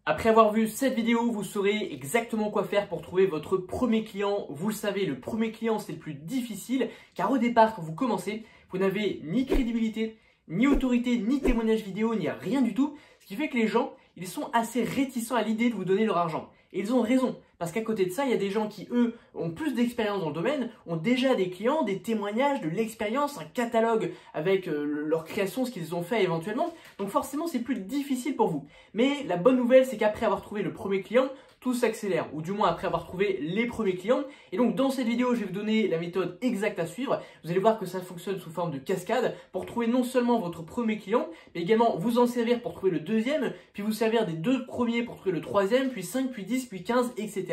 Après avoir vu cette vidéo, vous saurez exactement quoi faire pour trouver votre premier client. Vous le savez, le premier client, c'est le plus difficile car au départ, quand vous commencez, vous n'avez ni crédibilité, ni autorité, ni témoignage vidéo, ni rien du tout. Ce qui fait que les gens, ils sont assez réticents à l'idée de vous donner leur argent. Et ils ont raison, parce qu'à côté de ça, il y a des gens qui, eux, ont plus d'expérience dans le domaine, ont déjà des clients, des témoignages, de l'expérience, un catalogue avec leur création, ce qu'ils ont fait éventuellement. Donc forcément, c'est plus difficile pour vous. Mais la bonne nouvelle, c'est qu'après avoir trouvé le premier client, tout s'accélère, ou du moins après avoir trouvé les premiers clients. Et donc dans cette vidéo, je vais vous donner la méthode exacte à suivre. Vous allez voir que ça fonctionne sous forme de cascade pour trouver non seulement votre premier client, mais également vous en servir pour trouver le deuxième, puis vous servir des deux premiers pour trouver le troisième, puis 5, puis 10, puis 15, etc.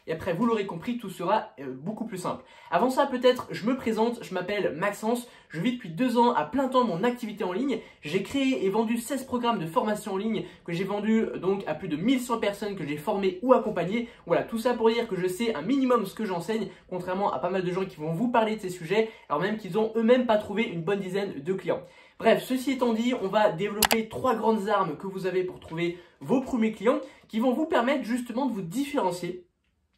Et après, vous l'aurez compris, tout sera beaucoup plus simple. Avant ça, peut-être, je me présente, je m'appelle Maxence, je vis depuis 2 ans à plein temps mon activité en ligne. J'ai créé et vendu 16 programmes de formation en ligne que j'ai vendus donc à plus de 1100 personnes que j'ai formées ou accompagnées. Voilà, tout ça pour dire que je sais un minimum ce que j'enseigne, contrairement à pas mal de gens qui vont vous parler de ces sujets, alors même qu'ils ont eux-mêmes pas trouvé une bonne dizaine de clients. Bref, ceci étant dit, on va développer 3 grandes armes que vous avez pour trouver vos premiers clients qui vont vous permettre justement de vous différencier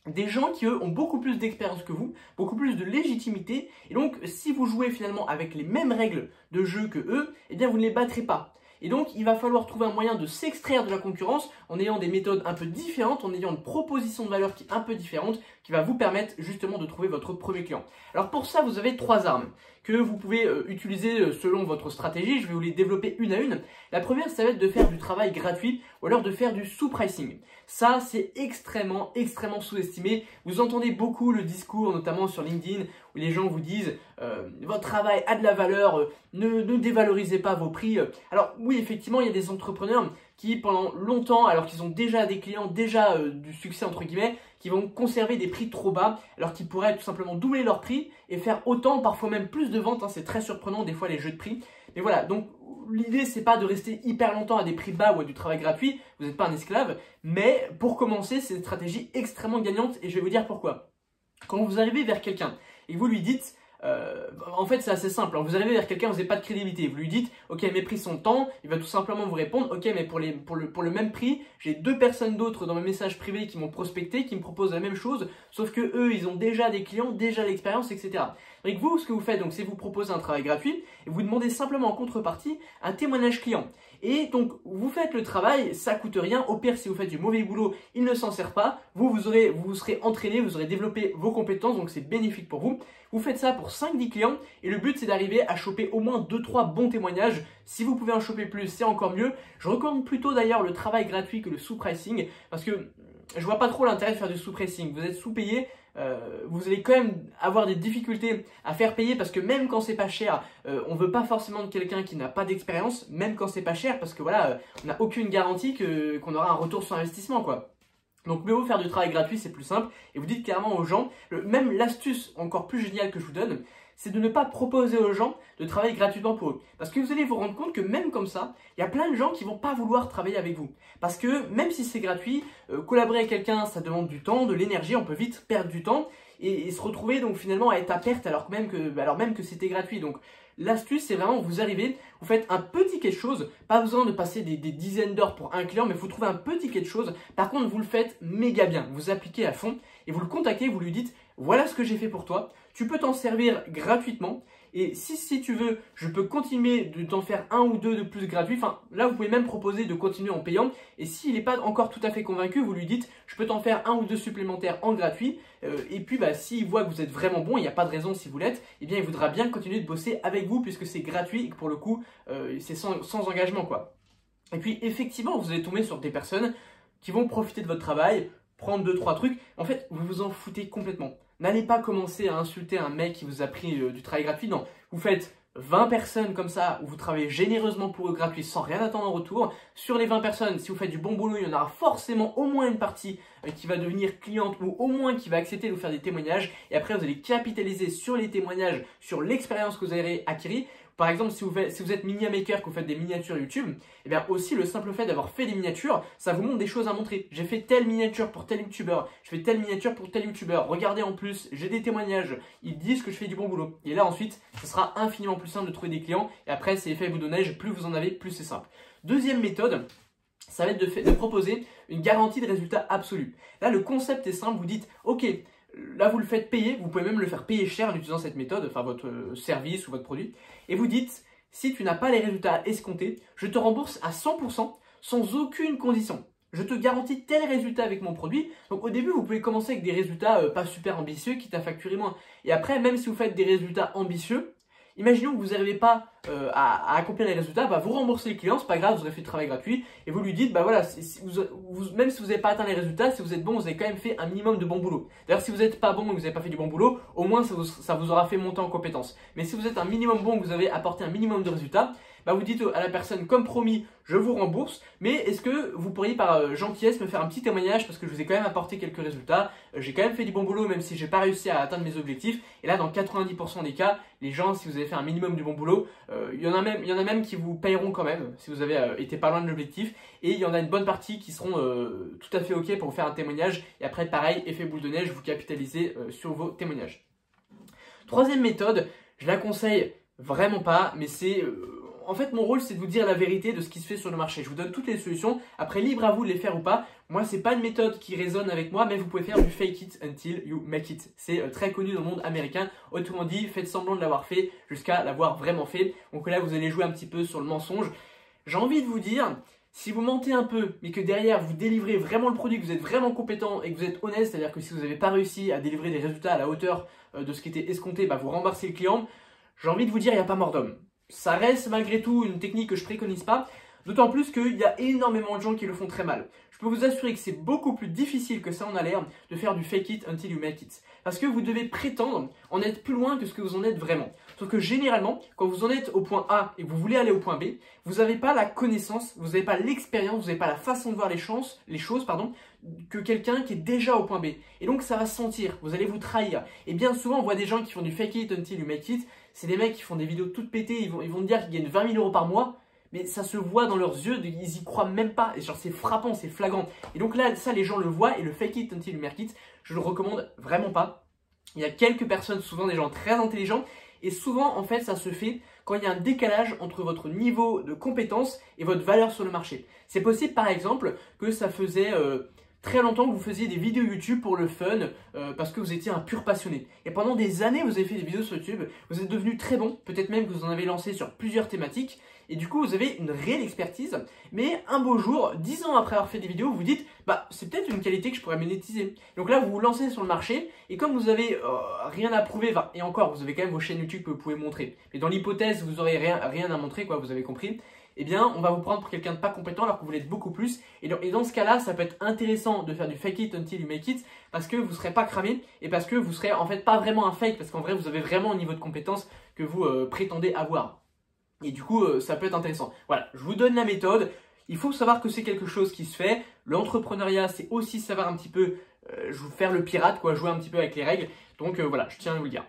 des gens qui, eux, ont beaucoup plus d'expérience que vous, beaucoup plus de légitimité. Et donc, si vous jouez finalement avec les mêmes règles de jeu que eux, eh bien, vous ne les battrez pas. Et donc, il va falloir trouver un moyen de s'extraire de la concurrence en ayant des méthodes un peu différentes, en ayant une proposition de valeur qui est un peu différente, qui va vous permettre justement de trouver votre premier client. Alors pour ça, vous avez 3 armes que vous pouvez utiliser selon votre stratégie. Je vais vous les développer une à une. La première, ça va être de faire du travail gratuit ou alors de faire du sous-pricing. Ça, c'est extrêmement sous-estimé. Vous entendez beaucoup le discours, notamment sur LinkedIn, où les gens vous disent votre travail a de la valeur, ne dévalorisez pas vos prix. Alors oui, effectivement, il y a des entrepreneurs qui, pendant longtemps, alors qu'ils ont déjà des clients, déjà du succès entre guillemets, qui vont conserver des prix trop bas, alors qu'ils pourraient tout simplement doubler leur prix et faire autant, parfois même plus de ventes. C'est très surprenant des fois les jeux de prix. Mais voilà, donc l'idée c'est pas de rester hyper longtemps à des prix bas ou à du travail gratuit, vous n'êtes pas un esclave, mais pour commencer, c'est une stratégie extrêmement gagnante et je vais vous dire pourquoi. Quand vous arrivez vers quelqu'un et que vous lui dites, en fait c'est assez simple, vous arrivez vers quelqu'un, vous n'avez pas de crédibilité, vous lui dites ok mes prix sont tant, il va tout simplement vous répondre ok mais pour le même prix, j'ai 2 personnes d'autres dans mes messages privés qui m'ont prospecté, qui me proposent la même chose, sauf que eux ils ont déjà des clients, déjà l'expérience, etc. Donc vous, ce que vous faites, c'est vous proposer un travail gratuit et vous demandez simplement en contrepartie un témoignage client. Et donc, vous faites le travail, ça coûte rien. Au pire, si vous faites du mauvais boulot, il ne s'en sert pas. Vous serez entraîné, vous aurez développé vos compétences, donc c'est bénéfique pour vous. Vous faites ça pour 5-10 clients et le but, c'est d'arriver à choper au moins 2-3 bons témoignages. Si vous pouvez en choper plus, c'est encore mieux. Je recommande plutôt d'ailleurs le travail gratuit que le sous-pricing parce que je vois pas trop l'intérêt de faire du sous-pricing. Vous êtes sous-payé. Vous allez quand même avoir des difficultés à faire payer parce que même quand c'est pas cher, on veut pas forcément de quelqu'un qui n'a pas d'expérience, même quand c'est pas cher parce que voilà, on n'a aucune garantie qu'on aura un retour sur investissement quoi. Donc mieux vaut faire du travail gratuit, c'est plus simple et vous dites clairement aux gens, même l'astuce encore plus géniale que je vous donne, c'est de ne pas proposer aux gens de travailler gratuitement pour eux. Parce que vous allez vous rendre compte que même comme ça, il y a plein de gens qui vont pas vouloir travailler avec vous. Parce que même si c'est gratuit, collaborer avec quelqu'un, ça demande du temps, de l'énergie, on peut vite perdre du temps et se retrouver donc finalement à être à perte alors même que c'était gratuit. Donc l'astuce, c'est vraiment vous arrivez, vous faites un petit quelque chose, pas besoin de passer des dizaines d'heures pour un client, mais vous trouvez un petit quelque chose. Par contre, vous le faites méga bien, vous appliquez à fond et vous le contactez, vous lui dites voilà ce que j'ai fait pour toi, tu peux t'en servir gratuitement et si tu veux, je peux continuer de t'en faire 1 ou 2 de plus gratuits. Enfin, là, vous pouvez même proposer de continuer en payant. Et s'il n'est pas encore tout à fait convaincu, vous lui dites, je peux t'en faire 1 ou 2 supplémentaires en gratuit. Et puis, s'il voit que vous êtes vraiment bon, il n'y a pas de raison si vous l'êtes, eh bien, il voudra bien continuer de bosser avec vous puisque c'est gratuit et que pour le coup, c'est sans engagement, quoi. Et puis, effectivement, vous allez tomber sur des personnes qui vont profiter de votre travail, prendre 2-3 trucs. En fait, vous vous en foutez complètement. N'allez pas commencer à insulter un mec qui vous a pris du travail gratuit. Non, vous faites 20 personnes comme ça où vous travaillez généreusement pour eux gratuit sans rien attendre en retour. Sur les 20 personnes, si vous faites du bon boulot, il y en aura forcément au moins une partie qui va devenir cliente ou au moins qui va accepter de vous faire des témoignages. Et après, vous allez capitaliser sur les témoignages, sur l'expérience que vous avez acquis. Par exemple, si vous êtes mini maker, que vous faites des miniatures YouTube, et bien aussi le simple fait d'avoir fait des miniatures, ça vous montre des choses à montrer. J'ai fait telle miniature pour tel youtubeur, je fais telle miniature pour tel youtubeur. Regardez en plus, j'ai des témoignages, ils disent que je fais du bon boulot. Et là ensuite, ce sera infiniment plus simple de trouver des clients. Et après, c'est effet boule de neige, plus vous en avez, plus c'est simple. Deuxième méthode, ça va être de proposer une garantie de résultat absolu. Là, le concept est simple, vous dites, ok, là vous le faites payer, vous pouvez même le faire payer cher en utilisant cette méthode, enfin votre service ou votre produit, et vous dites, si tu n'as pas les résultats escomptés, je te rembourse à 100% sans aucune condition. Je te garantis tel résultat avec mon produit. Donc au début, vous pouvez commencer avec des résultats pas super ambitieux, quitte à facturer moins. Et après, même si vous faites des résultats ambitieux, imaginons que vous n'arrivez pas à accomplir les résultats, bah, vous remboursez le client, c'est pas grave, vous avez fait le travail gratuit, et vous lui dites, bah voilà, même si vous n'avez pas atteint les résultats, si vous êtes bon, vous avez quand même fait un minimum de bon boulot. D'ailleurs, si vous n'êtes pas bon et que vous n'avez pas fait du bon boulot, au moins ça vous aura fait monter en compétence. Mais si vous êtes un minimum bon, que vous avez apporté un minimum de résultats, bah vous dites à la personne, comme promis, je vous rembourse, mais est-ce que vous pourriez par gentillesse me faire un petit témoignage parce que je vous ai quand même apporté quelques résultats, j'ai quand même fait du bon boulot même si j'ai pas réussi à atteindre mes objectifs. Et là, dans 90% des cas, les gens, si vous avez fait un minimum du bon boulot, il y en a même qui vous payeront quand même si vous avez été pas loin de l'objectif, et il y en a une bonne partie qui seront tout à fait ok pour vous faire un témoignage. Et après, pareil, effet boule de neige, vous capitalisez sur vos témoignages. Troisième méthode, je la conseille vraiment pas, mais c'est en fait, mon rôle, c'est de vous dire la vérité de ce qui se fait sur le marché. Je vous donne toutes les solutions. Après, libre à vous de les faire ou pas. Moi, c'est pas une méthode qui résonne avec moi, mais vous pouvez faire du fake it until you make it. C'est très connu dans le monde américain. Autrement dit, faites semblant de l'avoir fait jusqu'à l'avoir vraiment fait. Donc là, vous allez jouer un petit peu sur le mensonge. J'ai envie de vous dire, si vous mentez un peu, mais que derrière, vous délivrez vraiment le produit, que vous êtes vraiment compétent et que vous êtes honnête, c'est-à-dire que si vous n'avez pas réussi à délivrer des résultats à la hauteur de ce qui était escompté, bah, vous remboursez le client. J'ai envie de vous dire, il n'y a pas mort d'homme. Ça reste malgré tout une technique que je préconise pas, d'autant plus qu'il y a énormément de gens qui le font très mal. Je peux vous assurer que c'est beaucoup plus difficile que ça en a l'air de faire du fake it until you make it. Parce que vous devez prétendre en être plus loin que ce que vous en êtes vraiment. Sauf que généralement, quand vous en êtes au point A et que vous voulez aller au point B, vous n'avez pas la connaissance, vous n'avez pas l'expérience, vous n'avez pas la façon de voir les choses, que quelqu'un qui est déjà au point B. Et donc ça va se sentir, vous allez vous trahir. Et bien souvent, on voit des gens qui font du fake it until you make it. C'est des mecs qui font des vidéos toutes pétées, ils vont me dire qu'ils gagnent 20 000 € par mois, mais ça se voit dans leurs yeux, ils y croient même pas. Et genre c'est frappant, c'est flagrant. Et donc là, ça les gens le voient, et le fake it until you make it, je le recommande vraiment pas. Il y a quelques personnes, souvent des gens très intelligents, et souvent en fait ça se fait quand il y a un décalage entre votre niveau de compétence et votre valeur sur le marché. C'est possible par exemple que ça faisait très longtemps que vous faisiez des vidéos YouTube pour le fun parce que vous étiez un pur passionné. Et pendant des années, vous avez fait des vidéos sur YouTube, vous êtes devenu très bon, peut-être même que vous en avez lancé sur plusieurs thématiques. Et du coup, vous avez une réelle expertise. Mais un beau jour, 10 ans après avoir fait des vidéos, vous vous dites, bah c'est peut-être une qualité que je pourrais monétiser. Donc là, vous vous lancez sur le marché et comme vous avez rien à prouver, et encore, vous avez quand même vos chaînes YouTube que vous pouvez montrer. Mais dans l'hypothèse, vous n'aurez rien à montrer, quoi, vous avez compris. Eh bien, on va vous prendre pour quelqu'un de pas compétent alors que vous l'êtes beaucoup plus. Et dans ce cas-là, ça peut être intéressant de faire du fake it until you make it parce que vous ne serez pas cramé et parce que vous serez en fait pas vraiment un fake parce qu'en vrai, vous avez vraiment un niveau de compétence que vous prétendez avoir. Et du coup, ça peut être intéressant. Voilà, je vous donne la méthode. Il faut savoir que c'est quelque chose qui se fait. L'entrepreneuriat, c'est aussi savoir un petit peu faire le pirate, quoi, jouer un petit peu avec les règles. Donc voilà, je tiens à vous le dire.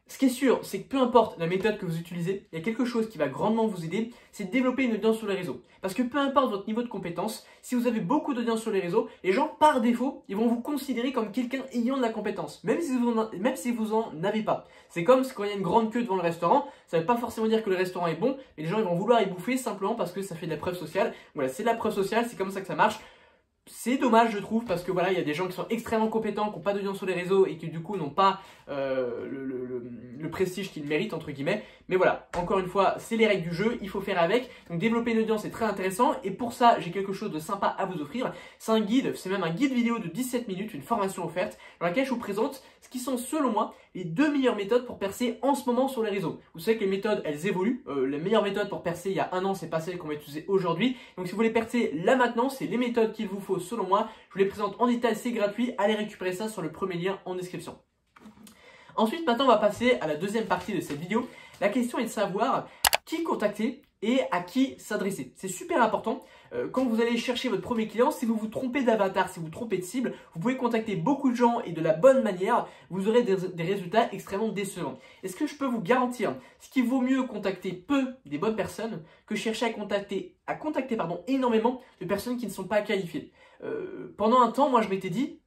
Ce qui est sûr, c'est que peu importe la méthode que vous utilisez, il y a quelque chose qui va grandement vous aider, c'est de développer une audience sur les réseaux. Parce que peu importe votre niveau de compétence, si vous avez beaucoup d'audience sur les réseaux, les gens, par défaut, ils vont vous considérer comme quelqu'un ayant de la compétence, même si vous en avez pas. C'est comme quand il y a une grande queue devant le restaurant, ça ne veut pas forcément dire que le restaurant est bon, mais les gens ils vont vouloir y bouffer simplement parce que ça fait de la preuve sociale. Voilà, c'est de la preuve sociale, c'est comme ça que ça marche. C'est dommage je trouve parce que voilà, il y a des gens qui sont extrêmement compétents, qui n'ont pas d'audience sur les réseaux et qui du coup n'ont pas le prestige qu'ils méritent entre guillemets. Mais voilà, encore une fois, c'est les règles du jeu, il faut faire avec. Donc développer une audience est très intéressant et pour ça j'ai quelque chose de sympa à vous offrir. C'est un guide, c'est même un guide vidéo de 17 minutes, une formation offerte dans laquelle je vous présente ce qui sont selon moi les 2 meilleures méthodes pour percer en ce moment sur les réseaux. Vous savez que les méthodes elles évoluent, les meilleures méthodes pour percer il y a un an c'est pas celles qu'on va utiliser aujourd'hui. Donc si vous voulez percer là maintenant, c'est les méthodes qu'il vous faut selon moi. Je vous les présente en détail, c'est gratuit, allez récupérer ça sur le premier lien en description. Ensuite, maintenant, on va passer à la deuxième partie de cette vidéo. La question est de savoir qui contacter et à qui s'adresser. C'est super important. Quand vous allez chercher votre premier client, si vous vous trompez d'avatar, si vous vous trompez de cible, vous pouvez contacter beaucoup de gens et de la bonne manière, vous aurez des résultats extrêmement décevants. Est-ce que je peux vous garantir ce qu'il vaut mieux contacter peu des bonnes personnes que chercher à contacter énormément de personnes qui ne sont pas qualifiées. Pendant un temps, moi je m'étais dit,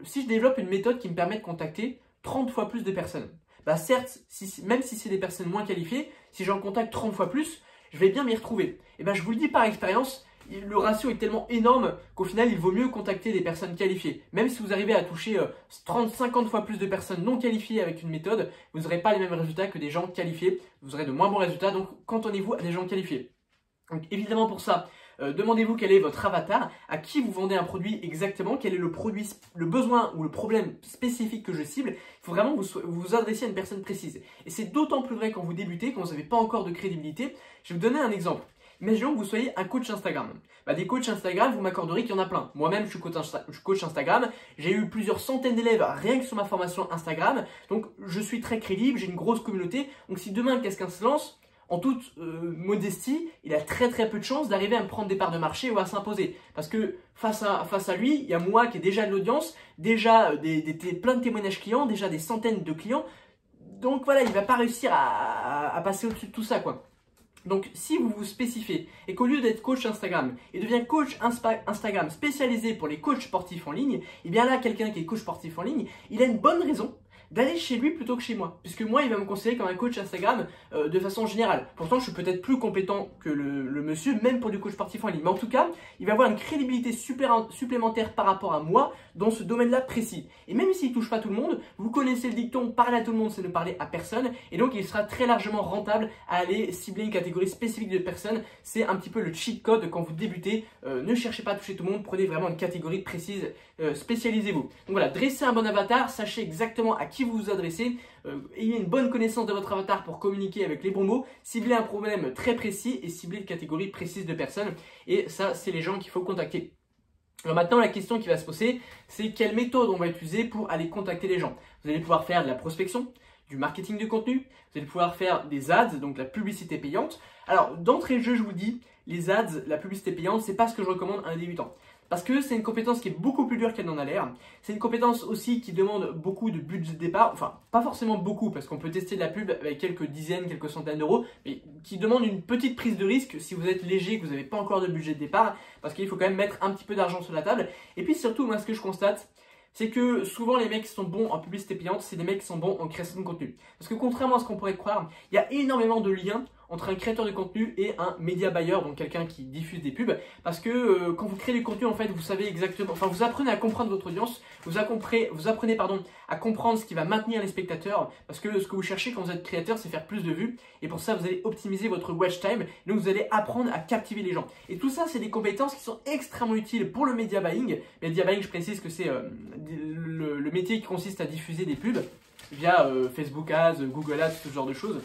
si je développe une méthode qui me permet de contacter 30 fois plus de personnes. Bah certes, même si c'est des personnes moins qualifiées, si j'en contacte 30 fois plus, je vais bien m'y retrouver. Et ben je vous le dis par expérience, le ratio est tellement énorme qu'au final, il vaut mieux contacter des personnes qualifiées. Même si vous arrivez à toucher 30, 50 fois plus de personnes non qualifiées avec une méthode, vous n'aurez pas les mêmes résultats que des gens qualifiés. Vous aurez de moins bons résultats, donc cantonnez-vous à des gens qualifiés. Donc évidemment pour ça, demandez-vous quel est votre avatar, à qui vous vendez un produit exactement, quel est le produit, le besoin ou le problème spécifique que je cible. Il faut vraiment vous adresser à une personne précise. Et c'est d'autant plus vrai quand vous débutez, quand vous n'avez pas encore de crédibilité. Je vais vous donner un exemple. Imaginons que vous soyez un coach Instagram. Des coachs Instagram, vous m'accorderez qu'il y en a plein. Moi-même, je suis coach Instagram. J'ai eu plusieurs centaines d'élèves rien que sur ma formation Instagram. Donc, je suis très crédible, j'ai une grosse communauté. Donc, si demain, quelqu'un se lance, en toute modestie, il a très peu de chances d'arriver à me prendre des parts de marché ou à s'imposer. Parce que face à lui, il y a moi qui ai déjà de l'audience, déjà plein de témoignages clients, déjà des centaines de clients. Donc voilà, il ne va pas réussir à passer au-dessus de tout ça, quoi. Donc, si vous vous spécifiez et qu'au lieu d'être coach Instagram, il devient coach Instagram spécialisé pour les coachs sportifs en ligne, et bien là, quelqu'un qui est coach sportif en ligne, il a une bonne raison d'aller chez lui plutôt que chez moi. Puisque moi, il va me considérer comme un coach Instagram de façon générale. Pourtant, je suis peut-être plus compétent que le monsieur, même pour du coach sportif en ligne. Mais en tout cas, il va avoir une crédibilité supplémentaire par rapport à moi dans ce domaine-là précis. Et même s'il ne touche pas tout le monde, vous connaissez le dicton « parler à tout le monde, c'est ne parler à personne ». Et donc, il sera très largement rentable à aller cibler une catégorie spécifique de personnes. C'est un petit peu le cheat code quand vous débutez. Ne cherchez pas à toucher tout le monde, prenez vraiment une catégorie précise, spécialisez-vous. Donc voilà, dressez un bon avatar, sachez exactement à qui vous vous adressez, ayez une bonne connaissance de votre avatar pour communiquer avec les bons mots, ciblez un problème très précis et ciblez une catégorie précise de personnes. Et ça, c'est les gens qu'il faut contacter. Alors maintenant, la question qui va se poser, c'est quelle méthode on va utiliser pour aller contacter les gens. Vous allez pouvoir faire de la prospection, du marketing de contenu, vous allez pouvoir faire des ads, donc la publicité payante. Alors, d'entrée de jeu, je vous dis, les ads, la publicité payante, c'est pas ce que je recommande à un débutant. Parce que c'est une compétence qui est beaucoup plus dure qu'elle n'en a l'air. C'est une compétence aussi qui demande beaucoup de budget de départ. Enfin, pas forcément beaucoup, parce qu'on peut tester de la pub avec quelques dizaines, quelques centaines d'euros, mais qui demande une petite prise de risque si vous êtes léger, que vous n'avez pas encore de budget de départ, parce qu'il faut quand même mettre un petit peu d'argent sur la table. Et puis surtout, moi, ce que je constate, c'est que souvent les mecs qui sont bons en publicité payante, c'est des mecs qui sont bons en création de contenu. Parce que contrairement à ce qu'on pourrait croire, il y a énormément de liens entre un créateur de contenu et un média buyer, donc quelqu'un qui diffuse des pubs. Parce que quand vous créez du contenu, en fait, vous savez exactement, enfin vous apprenez à comprendre votre audience, vous apprenez à comprendre ce qui va maintenir les spectateurs. Parce que ce que vous cherchez quand vous êtes créateur, c'est faire plus de vues. Et pour ça, vous allez optimiser votre watch time. Donc vous allez apprendre à captiver les gens. Et tout ça, c'est des compétences qui sont extrêmement utiles pour le media buying. Media buying, je précise que c'est le métier qui consiste à diffuser des pubs via Facebook Ads, Google Ads, ce genre de choses.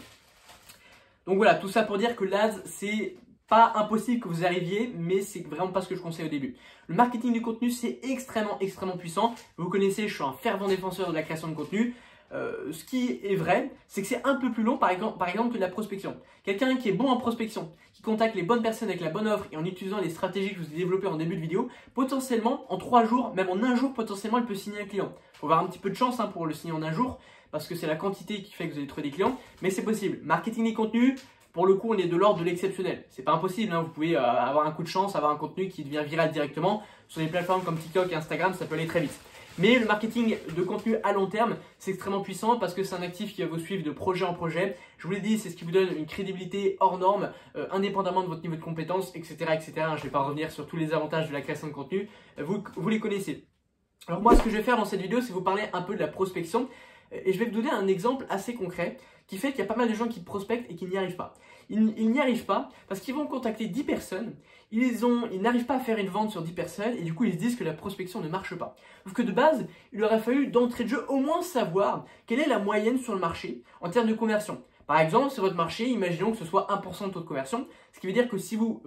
Donc voilà, tout ça pour dire que l'ADS, c'est pas impossible que vous arriviez, mais c'est vraiment pas ce que je conseille au début. Le marketing du contenu, c'est extrêmement puissant. Vous connaissez, je suis un fervent défenseur de la création de contenu. Ce qui est vrai, c'est que c'est un peu plus long, par exemple, que de la prospection. Quelqu'un qui est bon en prospection, qui contacte les bonnes personnes avec la bonne offre et en utilisant les stratégies que je vous ai développées en début de vidéo, potentiellement, en 3 jours, même en 1 jour, potentiellement, il peut signer un client. Il faut avoir un petit peu de chance pour le signer en 1 jour, parce que c'est la quantité qui fait que vous allez trouver des clients, mais c'est possible. Marketing des contenus, pour le coup, on est de l'ordre de l'exceptionnel. C'est pas impossible, vous pouvez avoir un coup de chance, avoir un contenu qui devient viral directement. Sur des plateformes comme TikTok et Instagram, ça peut aller très vite. Mais le marketing de contenu à long terme, c'est extrêmement puissant parce que c'est un actif qui va vous suivre de projet en projet. Je vous l'ai dit, c'est ce qui vous donne une crédibilité hors norme, indépendamment de votre niveau de compétence, etc. etc. Je ne vais pas revenir sur tous les avantages de la création de contenu, vous les connaissez. Alors moi, ce que je vais faire dans cette vidéo, c'est vous parler un peu de la prospection. Et je vais vous donner un exemple assez concret qui fait qu'il y a pas mal de gens qui prospectent et qui n'y arrivent pas. Ils n'y arrivent pas parce qu'ils vont contacter 10 personnes, ils n'arrivent pas à faire une vente sur 10 personnes et du coup ils se disent que la prospection ne marche pas. Sauf que de base, il aurait fallu d'entrée de jeu au moins savoir quelle est la moyenne sur le marché en termes de conversion. Par exemple, sur votre marché, imaginons que ce soit 1% de taux de conversion, ce qui veut dire que si vous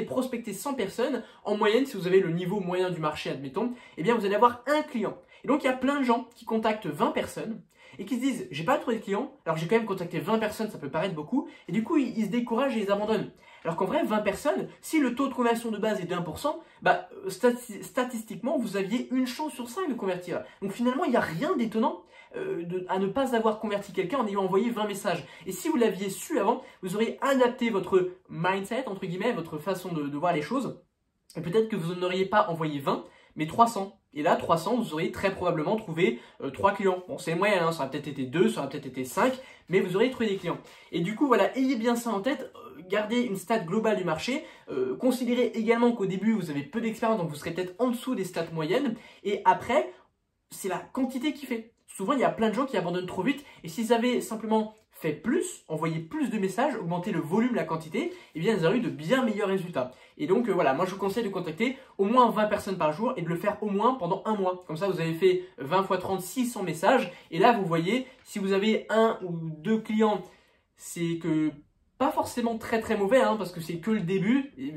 prospectez 100 personnes, en moyenne, si vous avez le niveau moyen du marché, admettons, eh bien vous allez avoir un client. Et donc il y a plein de gens qui contactent 20 personnes et qui se disent j'ai pas trouvé de client, alors j'ai quand même contacté 20 personnes, ça peut paraître beaucoup, et du coup ils se découragent et ils abandonnent. Alors qu'en vrai, 20 personnes, si le taux de conversion de base est de 1%, statistiquement, vous aviez une chance sur 5 de convertir. Donc finalement, il n'y a rien d'étonnant à ne pas avoir converti quelqu'un en ayant envoyé 20 messages. Et si vous l'aviez su avant, vous auriez adapté votre mindset, entre guillemets, votre façon de voir les choses. Et peut-être que vous n'auriez pas envoyé 20, mais 300, Et là, 300, vous auriez très probablement trouvé 3 clients. Bon, c'est moyen, hein, ça aurait peut-être été 2, ça aurait peut-être été 5, mais vous auriez trouvé des clients. Et du coup, voilà, ayez bien ça en tête, gardez une stat globale du marché, considérez également qu'au début, vous avez peu d'expérience, donc vous serez peut-être en dessous des stats moyennes, et après, c'est la quantité qui fait. Souvent, il y a plein de gens qui abandonnent trop vite, et s'ils avaient simplement fait plus, envoyé plus de messages, augmenter le volume, la quantité, eh bien, ils auraient eu de bien meilleurs résultats. Et donc, voilà, moi, je vous conseille de contacter au moins 20 personnes par jour et de le faire au moins pendant un mois. Comme ça, vous avez fait 20 x 30, 600 messages. Et là, vous voyez, si vous avez 1 ou 2 clients, c'est que pas forcément très très mauvais, hein, parce que c'est que le début et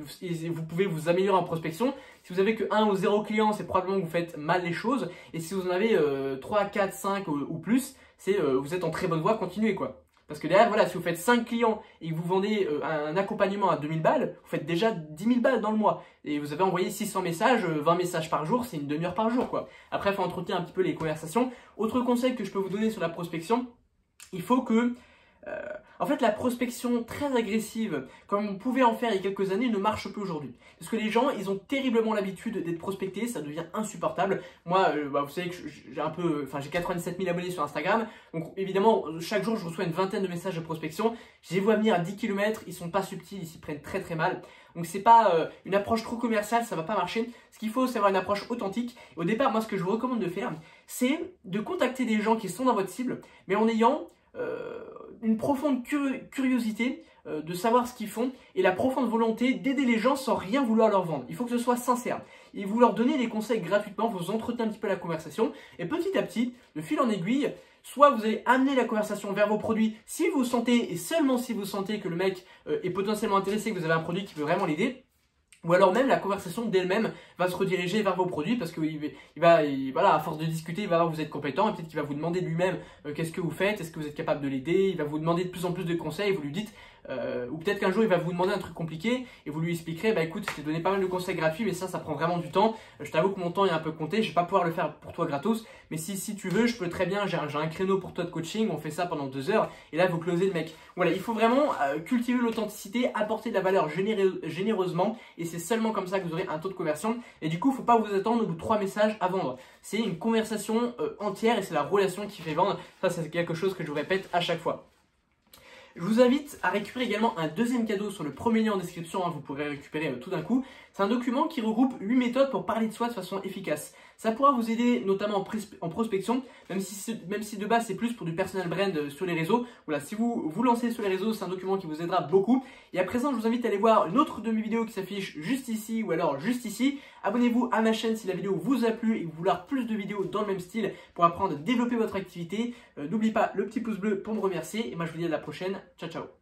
vous pouvez vous améliorer en prospection. Si vous avez que 1 ou 0 clients, c'est probablement que vous faites mal les choses. Et si vous en avez 3, 4, 5 ou plus, c'est vous êtes en très bonne voie, continuez quoi. Parce que derrière, voilà, si vous faites 5 clients et que vous vendez un accompagnement à 2000 balles, vous faites déjà 10 000 balles dans le mois. Et vous avez envoyé 600 messages, 20 messages par jour, c'est une demi-heure par jour, quoi. Après, il faut entretenir un petit peu les conversations. Autre conseil que je peux vous donner sur la prospection, il faut que... en fait, la prospection très agressive, comme on pouvait en faire il y a quelques années, ne marche plus aujourd'hui. Parce que les gens, ils ont terriblement l'habitude d'être prospectés, ça devient insupportable. Moi, vous savez que j'ai 97 000 abonnés sur Instagram, donc évidemment, chaque jour, je reçois une vingtaine de messages de prospection. Je les vois venir à 10 km, ils sont pas subtils, ils s'y prennent très très mal. Donc c'est pas une approche trop commerciale, ça va pas marcher. Ce qu'il faut, c'est avoir une approche authentique. Au départ, moi, ce que je vous recommande de faire, c'est de contacter des gens qui sont dans votre cible, mais en ayant une profonde curiosité de savoir ce qu'ils font et la profonde volonté d'aider les gens sans rien vouloir leur vendre. Il faut que ce soit sincère. Et vous leur donnez des conseils gratuitement, vous entretenez un petit peu la conversation et petit à petit, de fil en aiguille, soit vous allez amener la conversation vers vos produits si vous sentez et seulement si vous sentez que le mec est potentiellement intéressé, que vous avez un produit qui peut vraiment l'aider. Ou alors même la conversation d'elle-même va se rediriger vers vos produits parce que voilà, à force de discuter, il va voir que vous êtes compétent et peut-être qu'il va vous demander lui-même qu'est-ce que vous faites, est-ce que vous êtes capable de l'aider, il va vous demander de plus en plus de conseils, vous lui dites, ou peut-être qu'un jour il va vous demander un truc compliqué et vous lui expliquerez, bah écoute, je t'ai donné pas mal de conseils gratuits mais ça prend vraiment du temps, je t'avoue que mon temps est un peu compté, je vais pas pouvoir le faire pour toi gratos, mais si tu veux, je peux très bien, j'ai un créneau pour toi de coaching, on fait ça pendant 2 heures et là vous closez le mec. Voilà, il faut vraiment cultiver l'authenticité, apporter de la valeur généreusement et c'est seulement comme ça que vous aurez un taux de conversion. Et du coup, il ne faut pas vous attendre au bout de 3 messages à vendre. C'est une conversation entière et c'est la relation qui fait vendre. Ça, c'est quelque chose que je vous répète à chaque fois. Je vous invite à récupérer également un deuxième cadeau sur le premier lien en description, hein, vous pourrez récupérer tout d'un coup. C'est un document qui regroupe 8 méthodes pour parler de soi de façon efficace. Ça pourra vous aider notamment en prospection, même si de base c'est plus pour du personal brand sur les réseaux. Voilà, si vous vous lancez sur les réseaux, c'est un document qui vous aidera beaucoup. Et à présent, je vous invite à aller voir une autre de mes vidéos qui s'affiche juste ici ou alors juste ici. Abonnez-vous à ma chaîne si la vidéo vous a plu et que vous voulez avoir plus de vidéos dans le même style pour apprendre à développer votre activité. N'oubliez pas le petit pouce bleu pour me remercier et moi je vous dis à la prochaine. Ciao ciao.